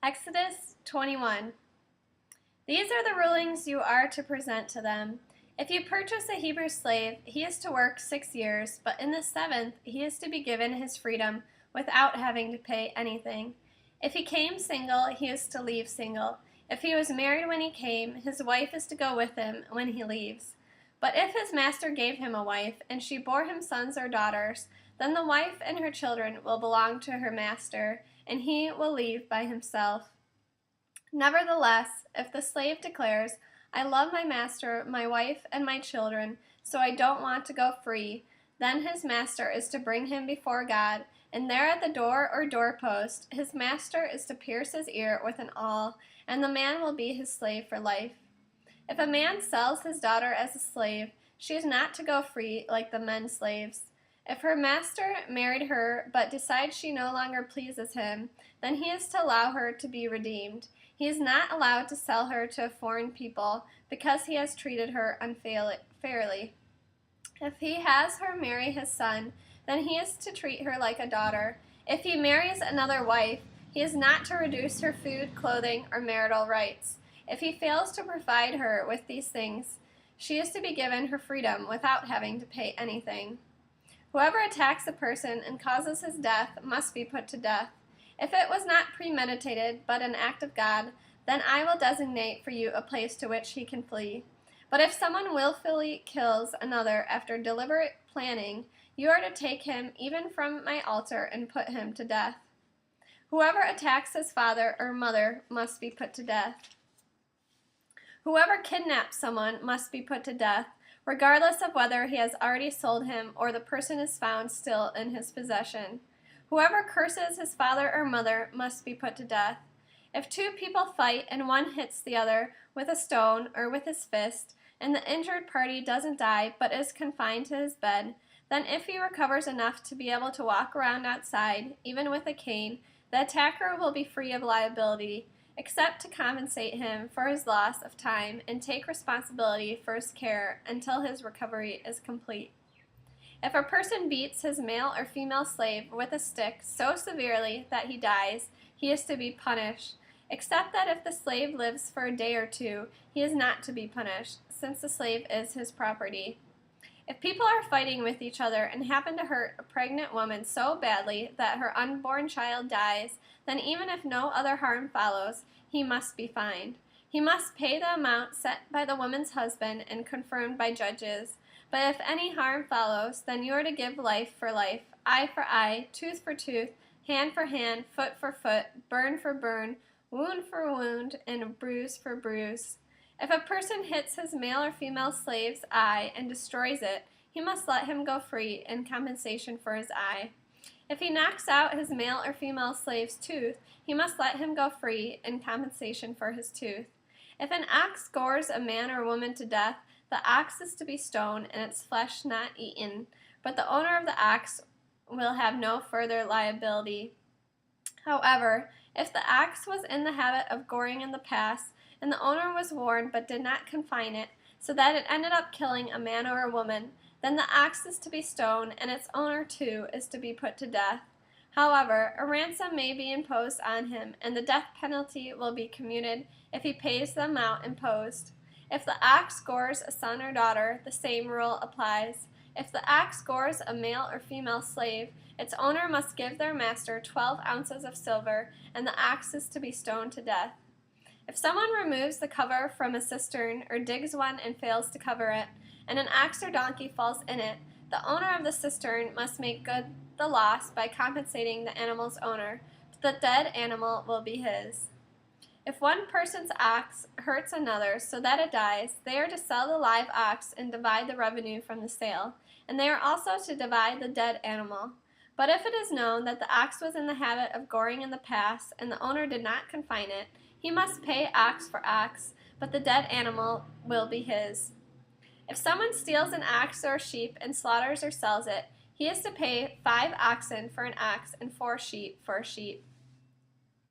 Exodus 21. These are the rulings you are to present to them. If you purchase a Hebrew slave, he is to work 6 years, but in the seventh he is to be given his freedom without having to pay anything. If he came single, he is to leave single. If he was married when he came, his wife is to go with him when he leaves. But if his master gave him a wife, and she bore him sons or daughters, then the wife and her children will belong to her master, and he will leave by himself. Nevertheless, if the slave declares, I love my master, my wife, and my children, so I don't want to go free, then his master is to bring him before God, and there at the door or doorpost his master is to pierce his ear with an awl, and the man will be his slave for life. If a man sells his daughter as a slave, she is not to go free like the men slaves. If her master married her but decides she no longer pleases him, then he is to allow her to be redeemed. He is not allowed to sell her to a foreign people because he has treated her unfairly. If he has her marry his son, then he is to treat her like a daughter. If he marries another wife, he is not to reduce her food, clothing, or marital rights. If he fails to provide her with these things, she is to be given her freedom without having to pay anything. Whoever attacks a person and causes his death must be put to death. If it was not premeditated, but an act of God, then I will designate for you a place to which he can flee. But if someone willfully kills another after deliberate planning, you are to take him even from my altar and put him to death. Whoever attacks his father or mother must be put to death. Whoever kidnaps someone must be put to death, regardless of whether he has already sold him or the person is found still in his possession. Whoever curses his father or mother must be put to death. If two people fight and one hits the other with a stone or with his fist, and the injured party doesn't die but is confined to his bed, then if he recovers enough to be able to walk around outside, even with a cane, the attacker will be free of liability, except to compensate him for his loss of time and take responsibility for his care until his recovery is complete. If a person beats his male or female slave with a stick so severely that he dies, he is to be punished, except that if the slave lives for a day or two, he is not to be punished, since the slave is his property. If people are fighting with each other and happen to hurt a pregnant woman so badly that her unborn child dies, then even if no other harm follows, he must be fined. He must pay the amount set by the woman's husband and confirmed by judges. But if any harm follows, then you are to give life for life, eye for eye, tooth for tooth, hand for hand, foot for foot, burn for burn, wound for wound, and bruise for bruise. If a person hits his male or female slave's eye and destroys it, he must let him go free in compensation for his eye. If he knocks out his male or female slave's tooth, he must let him go free in compensation for his tooth. If an ox gores a man or woman to death, the ox is to be stoned and its flesh not eaten, but the owner of the ox will have no further liability. However, if the ox was in the habit of goring in the past, and the owner was warned but did not confine it, so that it ended up killing a man or a woman, then the ox is to be stoned, and its owner too is to be put to death. However, a ransom may be imposed on him, and the death penalty will be commuted if he pays the amount imposed. If the ox gores a son or daughter, the same rule applies. If the ox gores a male or female slave, its owner must give their master 12 ounces of silver, and the ox is to be stoned to death. If someone removes the cover from a cistern or digs one and fails to cover it, and an ox or donkey falls in it, the owner of the cistern must make good the loss by compensating the animal's owner. The dead animal will be his. If one person's ox hurts another so that it dies, they are to sell the live ox and divide the revenue from the sale, and they are also to divide the dead animal. But if it is known that the ox was in the habit of goring in the past, and the owner did not confine it, he must pay ox for ox, but the dead animal will be his. If someone steals an ox or a sheep and slaughters or sells it, he is to pay 5 oxen for an ox and 4 sheep for a sheep.